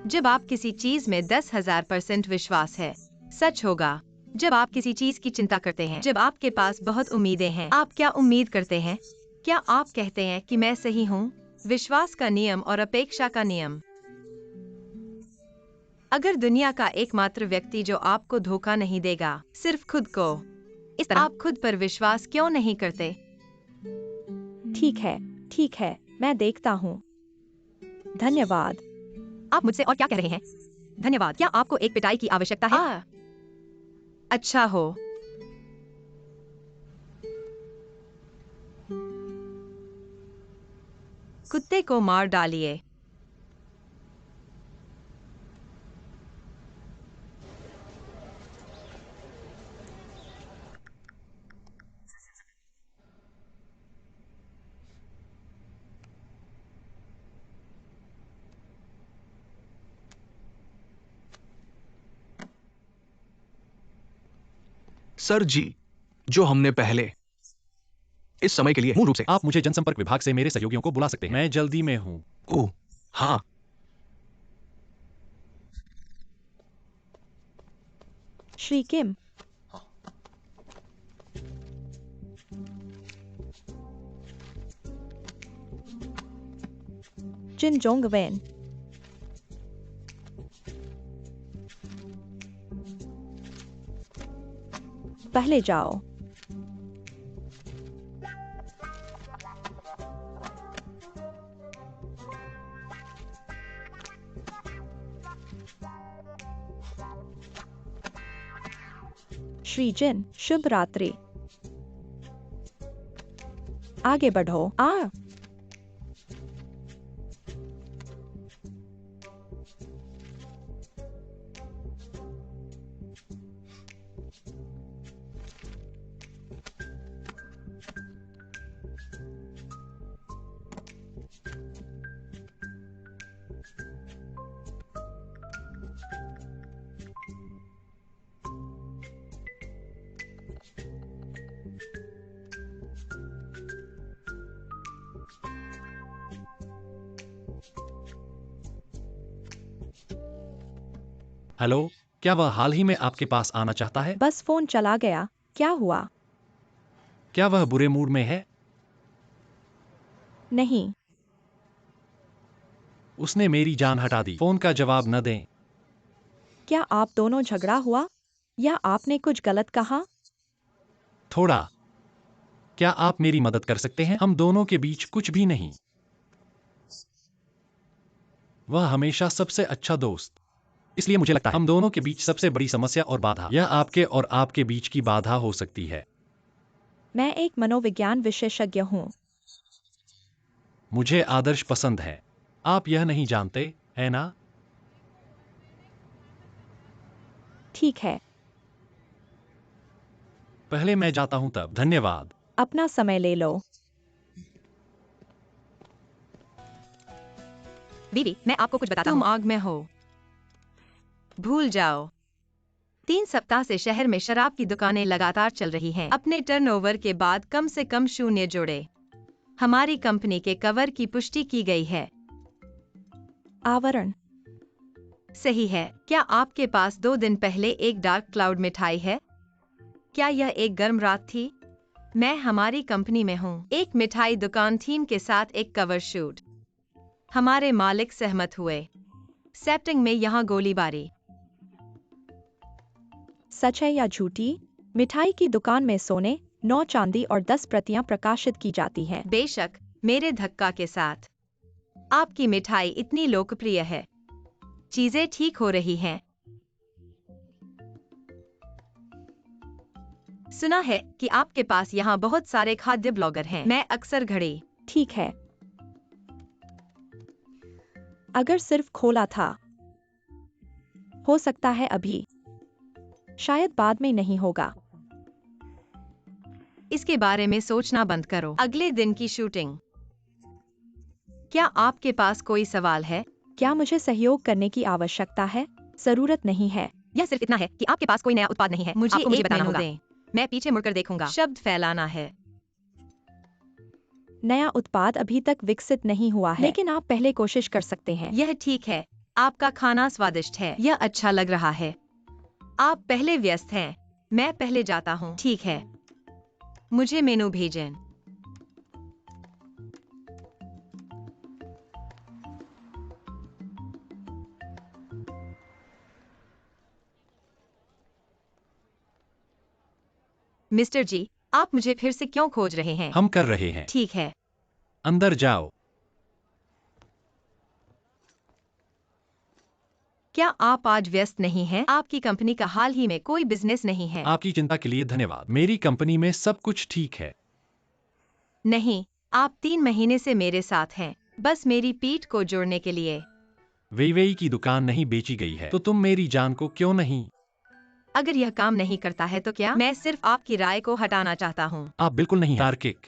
जब आप किसी चीज में 10,000% विश्वास है, सच होगा। जब आप किसी चीज की चिंता करते हैं, जब आपके पास बहुत उम्मीदें हैं, आप क्या उम्मीद करते हैं? क्या आप कहते हैं कि मैं सही हूँ? विश्वास का नियम और अपेक्षा का नियम। अगर दुनिया का एकमात्र व्यक्ति जो आपको धोखा नहीं देगा, सिर्फ खुद को, इस तरह आप खुद पर विश्वास क्यों नहीं करते? ठीक है, मैं देखता हूँ। धन्यवाद। आप मुझसे और क्या कह रहे हैं? धन्यवाद। क्या आपको एक पिटाई की आवश्यकता है? अच्छा हो। कुत्ते को मार डालिए। सर जी, जो हमने पहले इस समय के लिए मूल रूप से। आप मुझे जनसंपर्क विभाग से मेरे सहयोगियों को बुला सकते हैं। मैं जल्दी में हूँ। ओह, हाँ। श्री किम, जिन जोंग वैन, पहले जाओ। श्री जिन, शुभ रात्रि। आगे बढ़ो। हेलो, क्या वह हाल ही में आपके पास आना चाहता है? बस फोन चला गया। क्या हुआ? क्या वह बुरे मूड में है? नहीं। उसने मेरी जान हटा दी। फोन का जवाब न दें। क्या आप दोनों झगड़ा हुआ या आपने कुछ गलत कहा? थोड़ा। क्या आप मेरी मदद कर सकते हैं? हम दोनों के बीच कुछ भी नहीं। वह हमेशा सबसे अच्छा दोस्त। इसलिए मुझे लगता है हम दोनों के बीच सबसे बड़ी समस्या और बाधा यह आपके और आपके बीच की बाधा हो सकती है। मैं एक मनोविज्ञान विशेषज्ञ हूँ। मुझे आदर्श पसंद है। आप यह नहीं जानते, है ना? ठीक है। पहले मैं जाता हूं तब। धन्यवाद। अपना समय ले लो। बीवी, मैं आपको कुछ बताता हूँ। तुम आग में हो। भूल जाओ। 3 सप्ताह से शहर में शराब की दुकानें लगातार चल रही हैं। अपने टर्नओवर के बाद कम से कम 0 जोड़े। हमारी कंपनी के कवर की पुष्टि की गई है। आवरण। सही है। क्या आपके पास 2 दिन पहले एक डार्क क्लाउड मिठाई है? क्या यह एक गर्म रात थी? मैं हमारी कंपनी में हूँ। एक मिठाई दुकान थीम के साथ एक कवर शूट। हमारे मालिक सहमत हुए। सेप्टिंग में यहाँ गोलीबारी। सच है या झूठी? मिठाई की दुकान में सोने, 9 चांदी और 10 प्रतियां प्रकाशित की जाती हैं। बेशक, मेरे धक्का के साथ। आपकी मिठाई इतनी लोकप्रिय है। चीजें ठीक हो रही हैं। सुना है कि आपके पास यहाँ बहुत सारे खाद्य ब्लॉगर हैं। मैं अक्सर घड़ी। ठीक है। अगर सिर्फ खोला था। हो सकता है अभी। शायद बाद में नहीं होगा। इसके बारे में सोचना बंद करो। अगले दिन की शूटिंग। क्या आपके पास कोई सवाल है? क्या मुझे सहयोग करने की आवश्यकता है? जरूरत नहीं है। यह सिर्फ इतना है कि आपके पास कोई नया उत्पाद नहीं है। मुझे आपको मुझे एक बताना मेनू होगा। दें। मैं पीछे मुड़कर देखूंगा। शब्द फैलाना है। नया उत्पाद अभी तक विकसित नहीं हुआ है, लेकिन आप पहले कोशिश कर सकते हैं। यह ठीक है। आपका खाना स्वादिष्ट है। यह अच्छा लग रहा है। आप पहले व्यस्त हैं। मैं पहले जाता हूँ। ठीक है। मुझे मेनू भेजें। मिस्टर जी, आप मुझे फिर से क्यों खोज रहे हैं? हम कर रहे हैं। ठीक है। अंदर जाओ। क्या आप आज व्यस्त नहीं हैं? आपकी कंपनी का हाल ही में कोई बिजनेस नहीं है। आपकी चिंता के लिए धन्यवाद। मेरी कंपनी में सब कुछ ठीक है। नहीं, आप 3 महीने से मेरे साथ हैं। बस मेरी पीठ को जोड़ने के लिए। वेईवेई की दुकान नहीं बेची गई है, तो तुम मेरी जान को क्यों नहीं? अगर यह काम नहीं करता है तो क्या? मैं सिर्फ आपकी राय को हटाना चाहता हूँ। आप बिल्कुल नहीं तार्किक।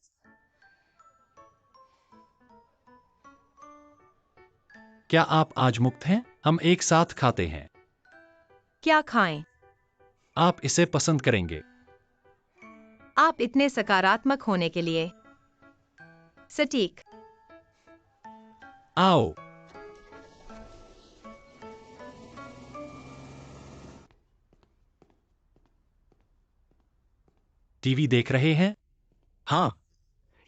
क्या आप आज मुक्त हैं? हम एक साथ खाते हैं। क्या खाएं? आप इसे पसंद करेंगे। आप इतने सकारात्मक होने के लिए। सटीक। आओ। टीवी देख रहे हैं? हाँ,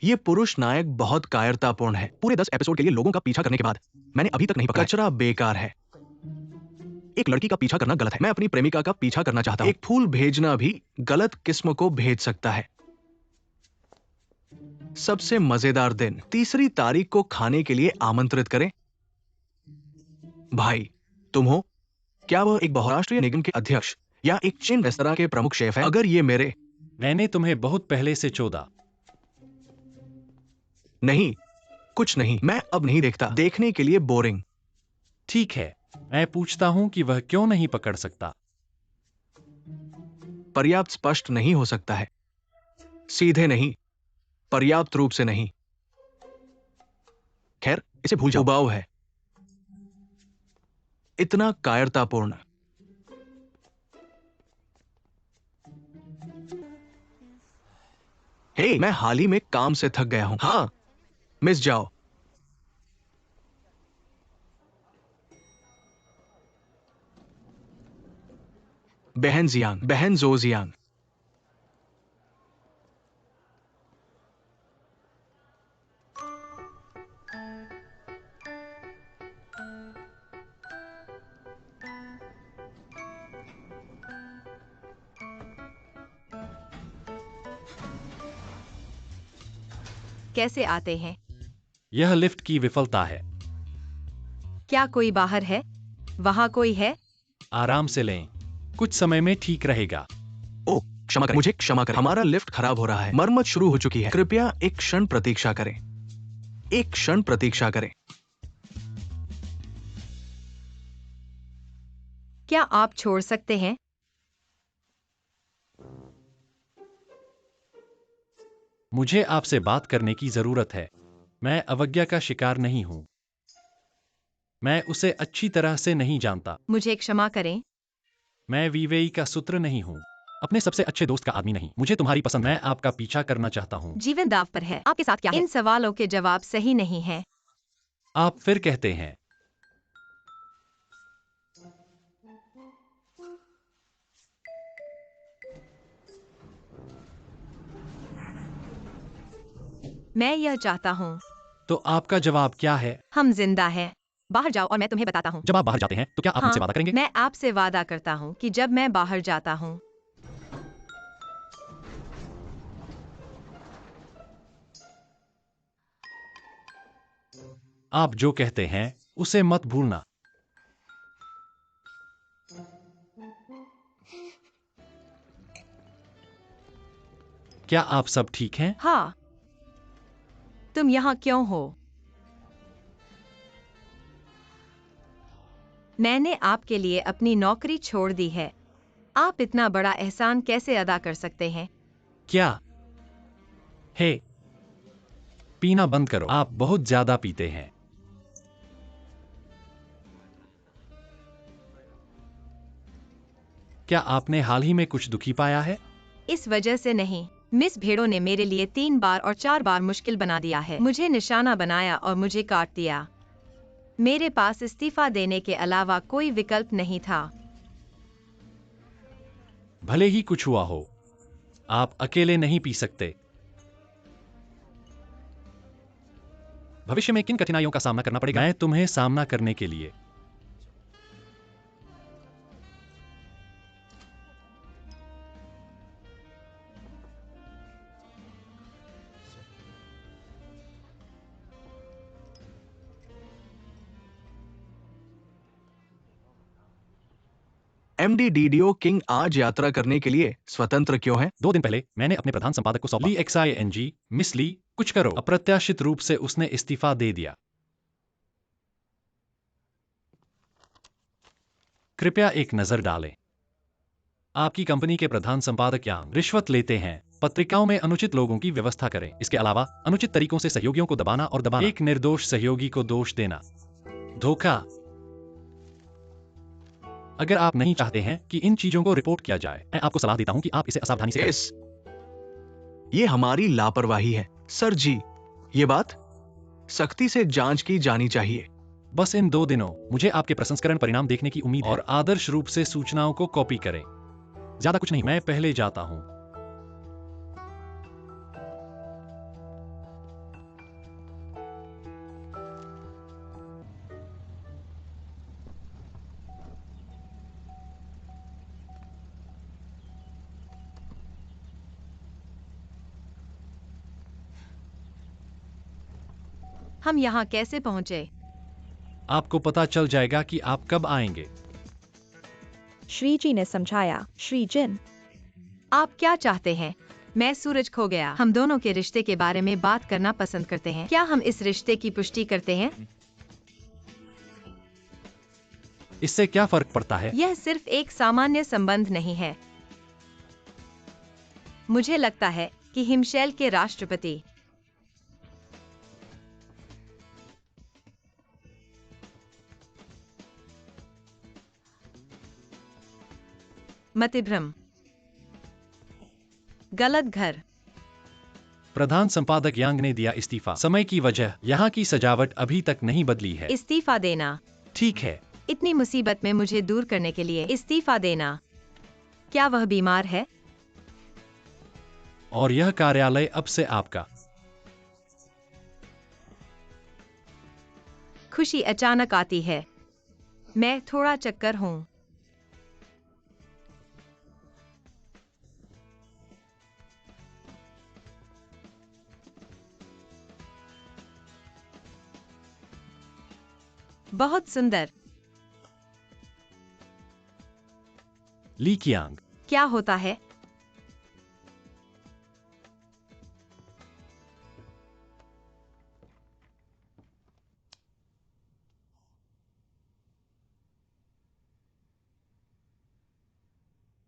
ये पुरुष नायक बहुत कायरतापूर्ण है। पूरे 10 एपिसोड के लिए लोगों का पीछा करने के बाद मैंने अभी तक नहीं पकड़ा। कचरा बेकार है। एक लड़की का पीछा करना गलत है। मैं अपनी प्रेमिका का पीछा करना चाहता हूं। एक फूल भेजना भी गलत किस्म को भेज सकता है। सबसे मजेदार दिन 3 तारीख को खाने के लिए आमंत्रित करें। भाई, तुम हो? क्या वह एक बहुराष्ट्रीय निगम के अध्यक्ष या एक चीन रेस्तरां के प्रमुख शेफ है? अगर ये मेरे मैंने तुम्हें बहुत पहले से चोदा। नहीं, कुछ नहीं, मैं अब नहीं देखता। देखने के लिए बोरिंग। ठीक है, मैं पूछता हूं कि वह क्यों नहीं पकड़ सकता। पर्याप्त स्पष्ट नहीं हो सकता है। सीधे नहीं, पर्याप्त रूप से नहीं। खैर, इसे भूल जाओ। उबाऊ है। इतना कायरतापूर्ण। हे, मैं हाल ही में काम से थक गया हूं। हाँ, मिस जाओ। बहन जियान, बहन जो जियान। कैसे आते हैं? यह लिफ्ट की विफलता है। क्या कोई बाहर है? वहाँ कोई है? आराम से लें, कुछ समय में ठीक रहेगा। ओ, क्षमा करें, मुझे क्षमा करें, हमारा लिफ्ट खराब हो रहा है, मरम्मत शुरू हो चुकी है, कृपया एक क्षण प्रतीक्षा करें, एक क्षण प्रतीक्षा करें। क्या आप छोड़ सकते हैं? मुझे आपसे बात करने की जरूरत है। मैं अवज्ञा का शिकार नहीं हूं। मैं उसे अच्छी तरह से नहीं जानता। मुझे क्षमा करें। मैं वीवेई का सूत्र नहीं हूं, अपने सबसे अच्छे दोस्त का आदमी नहीं। मुझे तुम्हारी पसंद, मैं आपका पीछा करना चाहता हूं। जीवन दाव पर है। आपके साथ क्या है? इन सवालों के जवाब सही नहीं हैं। आप फिर कहते हैं। मैं यह चाहता हूँ। तो आपका जवाब क्या है? हम जिंदा हैं। बाहर जाओ और मैं तुम्हें बताता हूँ। जब आप बाहर जाते हैं तो क्या आप मुझसे वादा करेंगे? मैं आपसे वादा करता हूँ कि जब मैं बाहर जाता हूँ, आप जो कहते हैं उसे मत भूलना। क्या आप सब ठीक हैं? हाँ। तुम यहाँ क्यों हो? मैंने आपके लिए अपनी नौकरी छोड़ दी है। आप इतना बड़ा एहसान कैसे अदा कर सकते हैं? क्या? हे, पीना बंद करो। आप बहुत ज्यादा पीते हैं। क्या आपने हाल ही में कुछ दुखी पाया है? इस वजह से नहीं। मिस भेड़ों ने मेरे लिए 3 बार और 4 बार मुश्किल बना दिया है। मुझे निशाना बनाया और मुझे काट दिया। मेरे पास इस्तीफा देने के अलावा कोई विकल्प नहीं था। भले ही कुछ हुआ हो, आप अकेले नहीं पी सकते। भविष्य में किन कठिनाइयों का सामना करना पड़ेगा? मैं तुम्हें सामना करने के लिए। एमडी डीडीओ किंग आज यात्रा करने के लिए स्वतंत्र क्यों है? 2 दिन पहले मैंने अपने प्रधान संपादक को सौंपा। ली XING, मिस ली, कुछ करो। अप्रत्याशित रूप से उसने इस्तीफा दे दिया। कृपया एक नजर डालें। आपकी कंपनी के प्रधान संपादक यांग रिश्वत लेते हैं। पत्रिकाओं में अनुचित लोगों की व्यवस्था करें। इसके अलावा अनुचित तरीकों से सहयोगियों को दबाना और दबाना। एक निर्दोष सहयोगी को दोष देना। धोखा। अगर आप नहीं चाहते हैं कि इन चीजों को रिपोर्ट किया जाए, मैं आपको सलाह देता हूं कि आप इसे असावधानी से करें। ये हमारी लापरवाही है, सर जी। ये बात सख्ती से जांच की जानी चाहिए। बस इन 2 दिनों मुझे आपके प्रसंस्करण परिणाम देखने की उम्मीद है और आदर्श रूप से सूचनाओं को कॉपी करें। ज्यादा कुछ नहीं, मैं पहले जाता हूं। हम यहाँ कैसे पहुँचे? आपको पता चल जाएगा कि आप कब आएंगे। श्रीजी ने समझाया। श्रीजिन, आप क्या चाहते हैं? मैं सूरज खो गया। हम दोनों के रिश्ते के बारे में बात करना पसंद करते हैं। क्या हम इस रिश्ते की पुष्टि करते हैं? इससे क्या फर्क पड़ता है? यह सिर्फ एक सामान्य संबंध नहीं है। मुझे लगता है कि हिमशैल के राष्ट्रपति मतिभ्रम, गलत घर। प्रधान संपादक यांग ने दिया इस्तीफा। समय की वजह, यहाँ की सजावट अभी तक नहीं बदली है। इस्तीफा देना। ठीक है। इतनी मुसीबत में मुझे दूर करने के लिए इस्तीफा देना। क्या वह बीमार है? और यह कार्यालय अब से आपका। खुशी अचानक आती है। मैं थोड़ा चक्कर हूँ। बहुत सुंदर। ली कियांग। क्या होता है?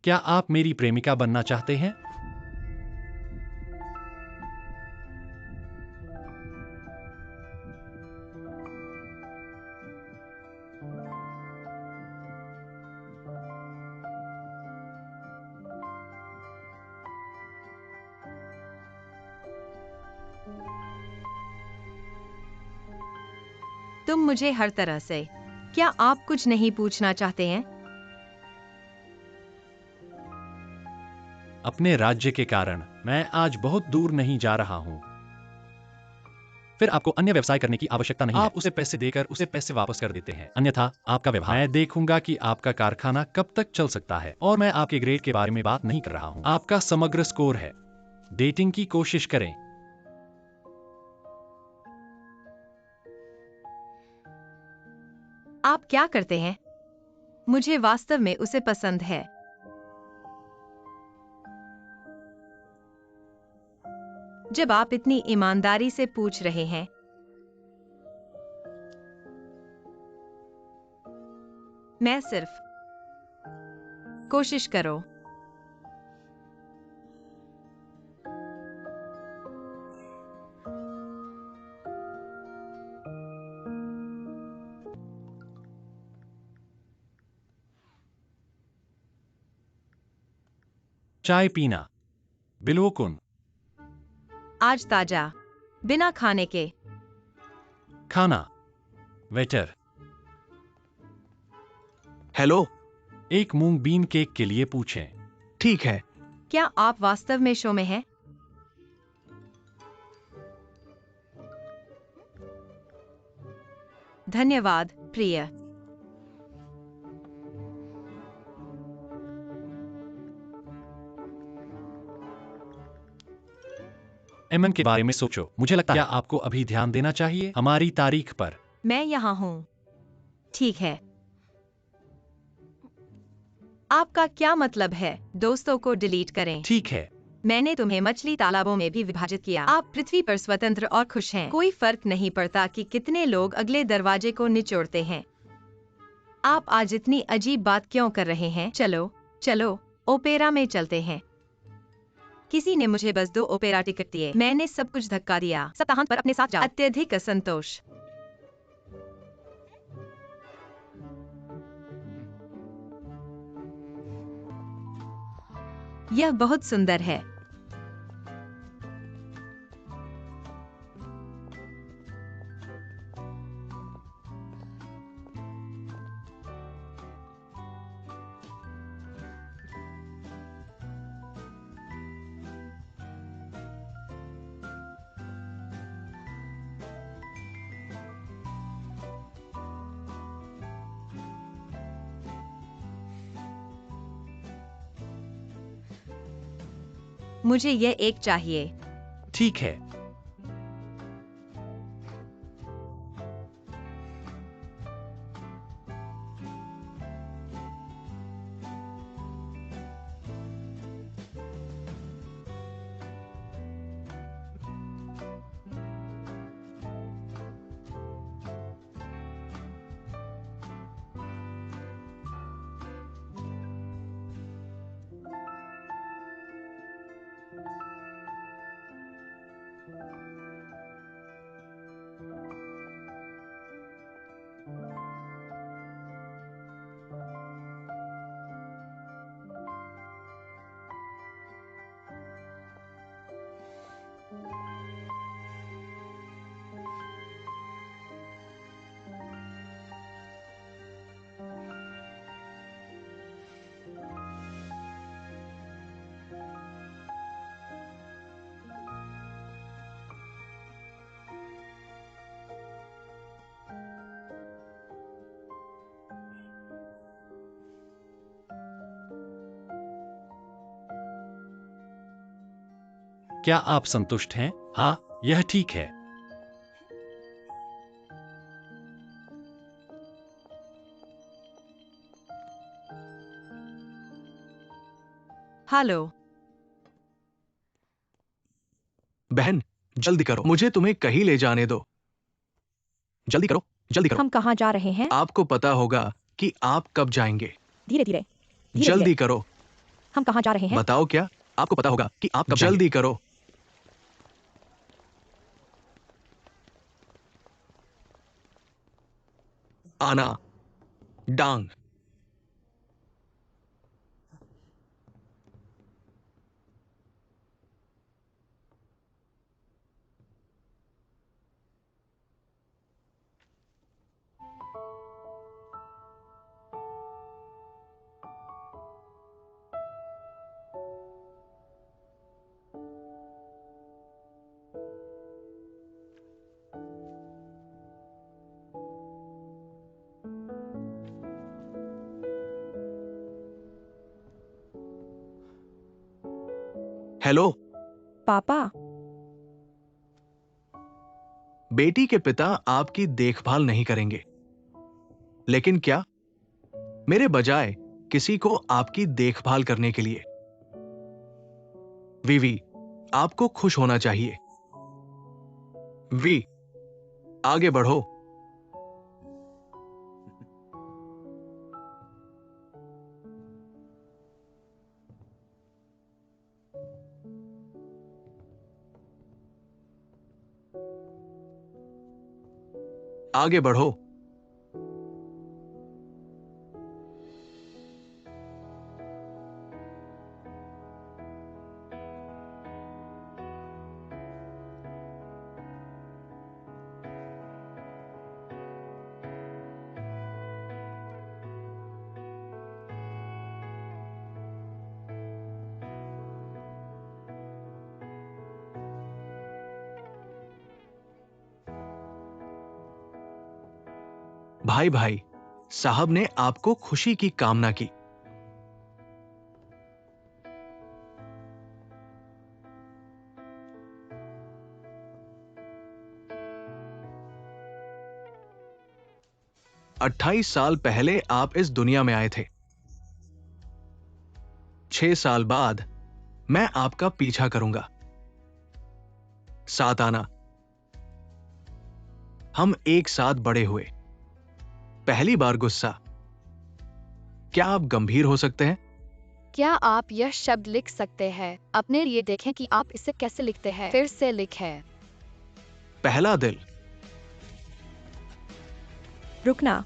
क्या आप मेरी प्रेमिका बनना चाहते हैं? तुम मुझे हर तरह से। क्या आप कुछ नहीं पूछना चाहते हैं? अपने राज्य के कारण मैं आज बहुत दूर नहीं जा रहा हूं। फिर आपको अन्य व्यवसाय करने की आवश्यकता नहीं है। आप उसे पैसे देकर उसे पैसे वापस कर देते हैं, अन्यथा आपका व्यवहार। मैं देखूंगा कि आपका कारखाना कब तक चल सकता है, और मैं आपके ग्रेड के बारे में बात नहीं कर रहा हूं। आपका समग्र स्कोर है। डेटिंग की कोशिश करें। आप क्या करते हैं? मुझे वास्तव में उसे पसंद है। जब आप इतनी ईमानदारी से पूछ रहे हैं, मैं सिर्फ कोशिश करो। चाय पीना। बिल्कुल। आज ताजा, बिना खाने के। खाना। वेटर। हेलो। एक मूंग बीन केक के लिए पूछें। ठीक है। क्या आप वास्तव में शो में हैं? धन्यवाद, प्रिय। एमएन के बारे में सोचो। मुझे लगता है क्या आपको अभी ध्यान देना चाहिए हमारी तारीख पर। मैं यहाँ हूँ। ठीक है। आपका क्या मतलब है? दोस्तों को डिलीट करें। ठीक है। मैंने तुम्हें मछली तालाबों में भी विभाजित किया। आप पृथ्वी पर स्वतंत्र और खुश हैं। कोई फर्क नहीं पड़ता कि कितने लोग अगले दरवाजे को निचोड़ते हैं। आप आज इतनी अजीब बात क्यों कर रहे हैं? चलो चलो, ओपेरा में चलते हैं। किसी ने मुझे बस 2 ओपेरा टिकट दिए। मैंने सब कुछ धक्का दिया। सप्ताहांत पर अपने साथ जाओ। अत्यधिक असंतोष। यह बहुत सुंदर है। मुझे यह एक चाहिए। ठीक है। क्या आप संतुष्ट हैं? हाँ, यह ठीक है। हेलो। बहन, जल्दी करो, मुझे तुम्हें कहीं ले जाने दो। जल्दी करो, जल्दी करो। हम कहाँ जा रहे हैं? आपको पता होगा कि आप कब जाएंगे। धीरे धीरे धीरे धीरे। जल्दी करो। हम कहाँ जा रहे हैं? बताओ, क्या आपको पता होगा कि आप कब जाएंगे। जल्दी करो। आना, डांग। हेलो। पापा, बेटी के पिता आपकी देखभाल नहीं करेंगे, लेकिन क्या मेरे बजाय किसी को आपकी देखभाल करने के लिए। वीवी, आपको खुश होना चाहिए। वी, आगे बढ़ो। आगे बढ़ो। भाई भाई, साहब ने आपको खुशी की कामना की। अट्ठाईस साल पहले आप इस दुनिया में आए थे। 6 साल बाद मैं आपका पीछा करूंगा। साथ आना। हम एक साथ बड़े हुए। पहली बार गुस्सा। क्या आप गंभीर हो सकते हैं? क्या आप यह शब्द लिख सकते हैं? अपने लिए देखें कि आप इसे कैसे लिखते हैं। फिर से लिखें। पहला दिल। रुकना।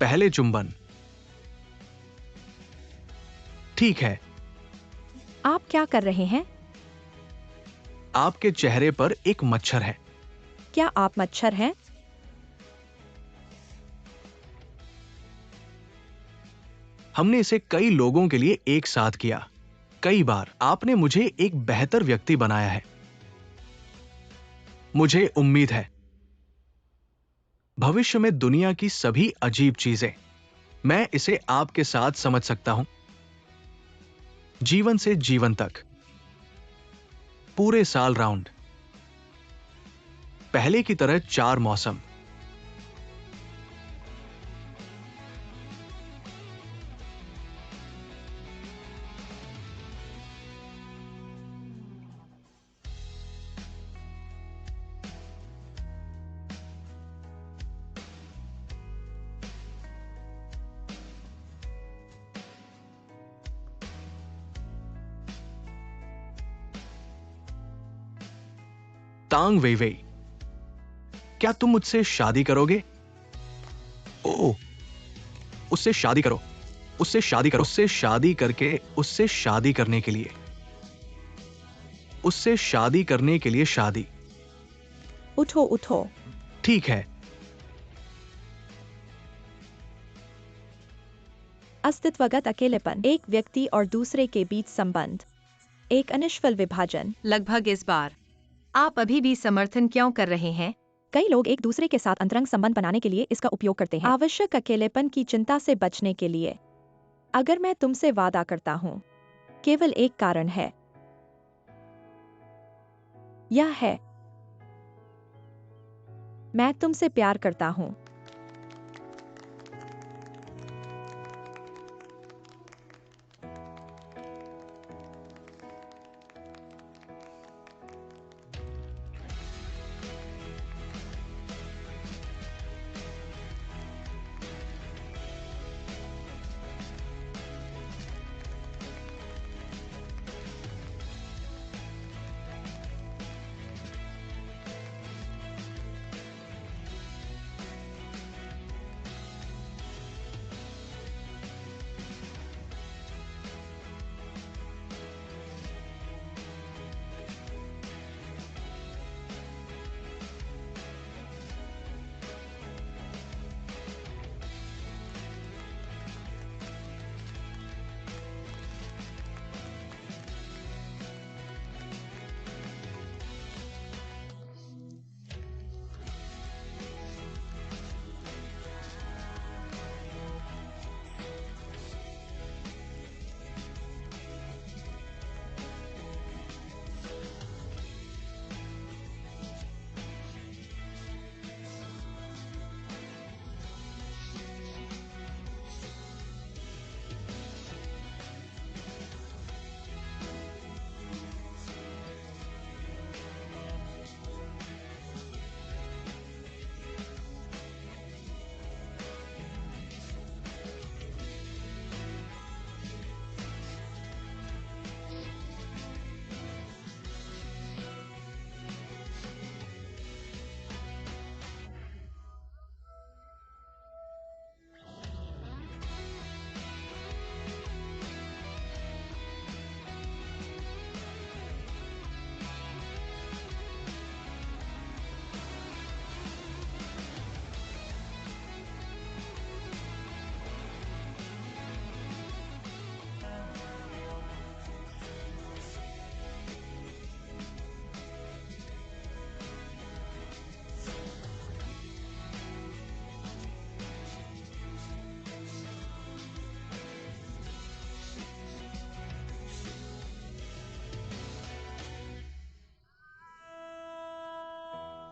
पहले चुंबन। ठीक है। आप क्या कर रहे हैं? आपके चेहरे पर एक मच्छर है। क्या आप मच्छर हैं? हमने इसे कई लोगों के लिए एक साथ किया। कई बार आपने मुझे एक बेहतर व्यक्ति बनाया है। मुझे उम्मीद है भविष्य में दुनिया की सभी अजीब चीजें मैं इसे आपके साथ समझ सकता हूं। जीवन से जीवन तक, पूरे साल राउंड, पहले की तरह 4 मौसम। तांग वेइवेई, क्या तुम मुझसे शादी करोगे? ओह, उससे शादी करो, उससे शादी करो, उससे शादी करके, उससे शादी करने के लिए, उससे शादी करने के लिए शादी। उठो उठो। ठीक है। अस्तित्वगत अकेलेपन, एक व्यक्ति और दूसरे के बीच संबंध, एक अनिष्फल विभाजन। लगभग इस बार आप अभी भी समर्थन क्यों कर रहे हैं? कई लोग एक दूसरे के साथ अंतरंग संबंध बनाने के लिए इसका उपयोग करते हैं, आवश्यक अकेलेपन की चिंता से बचने के लिए। अगर मैं तुमसे वादा करता हूँ, केवल एक कारण है, यह है, मैं तुमसे प्यार करता हूँ।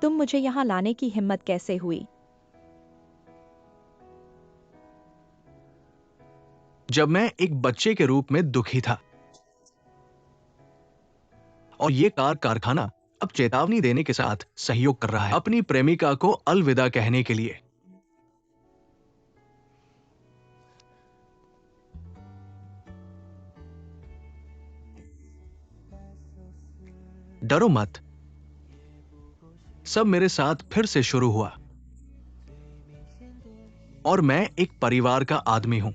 तुम मुझे यहाँ लाने की हिम्मत कैसे हुई? जब मैं एक बच्चे के रूप में दुखी था और ये कारखाना अब चेतावनी देने के साथ सहयोग कर रहा है अपनी प्रेमिका को अलविदा कहने के लिए। डरो मत, सब मेरे साथ फिर से शुरू हुआ और मैं एक परिवार का आदमी हूं।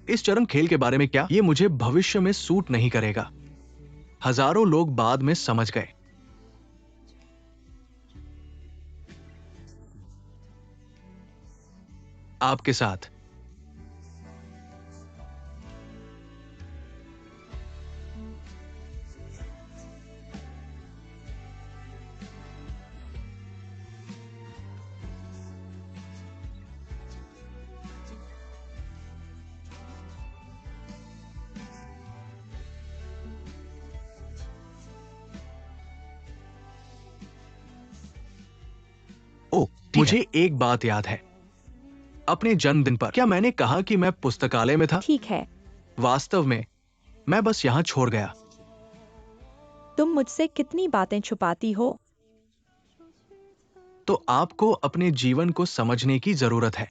इस चरम खेल के बारे में क्या, ये मुझे भविष्य में सूट नहीं करेगा। हजारों लोग बाद में समझ गए। आपके साथ ओ, मुझे एक बात याद है। अपने जन्मदिन पर क्या मैंने कहा कि मैं पुस्तकालय में था? ठीक है, वास्तव में मैं बस यहां छोड़ गया। तुम मुझसे कितनी बातें छुपाती हो? तो आपको अपने जीवन को समझने की जरूरत है।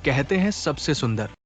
कहते हैं सबसे सुंदर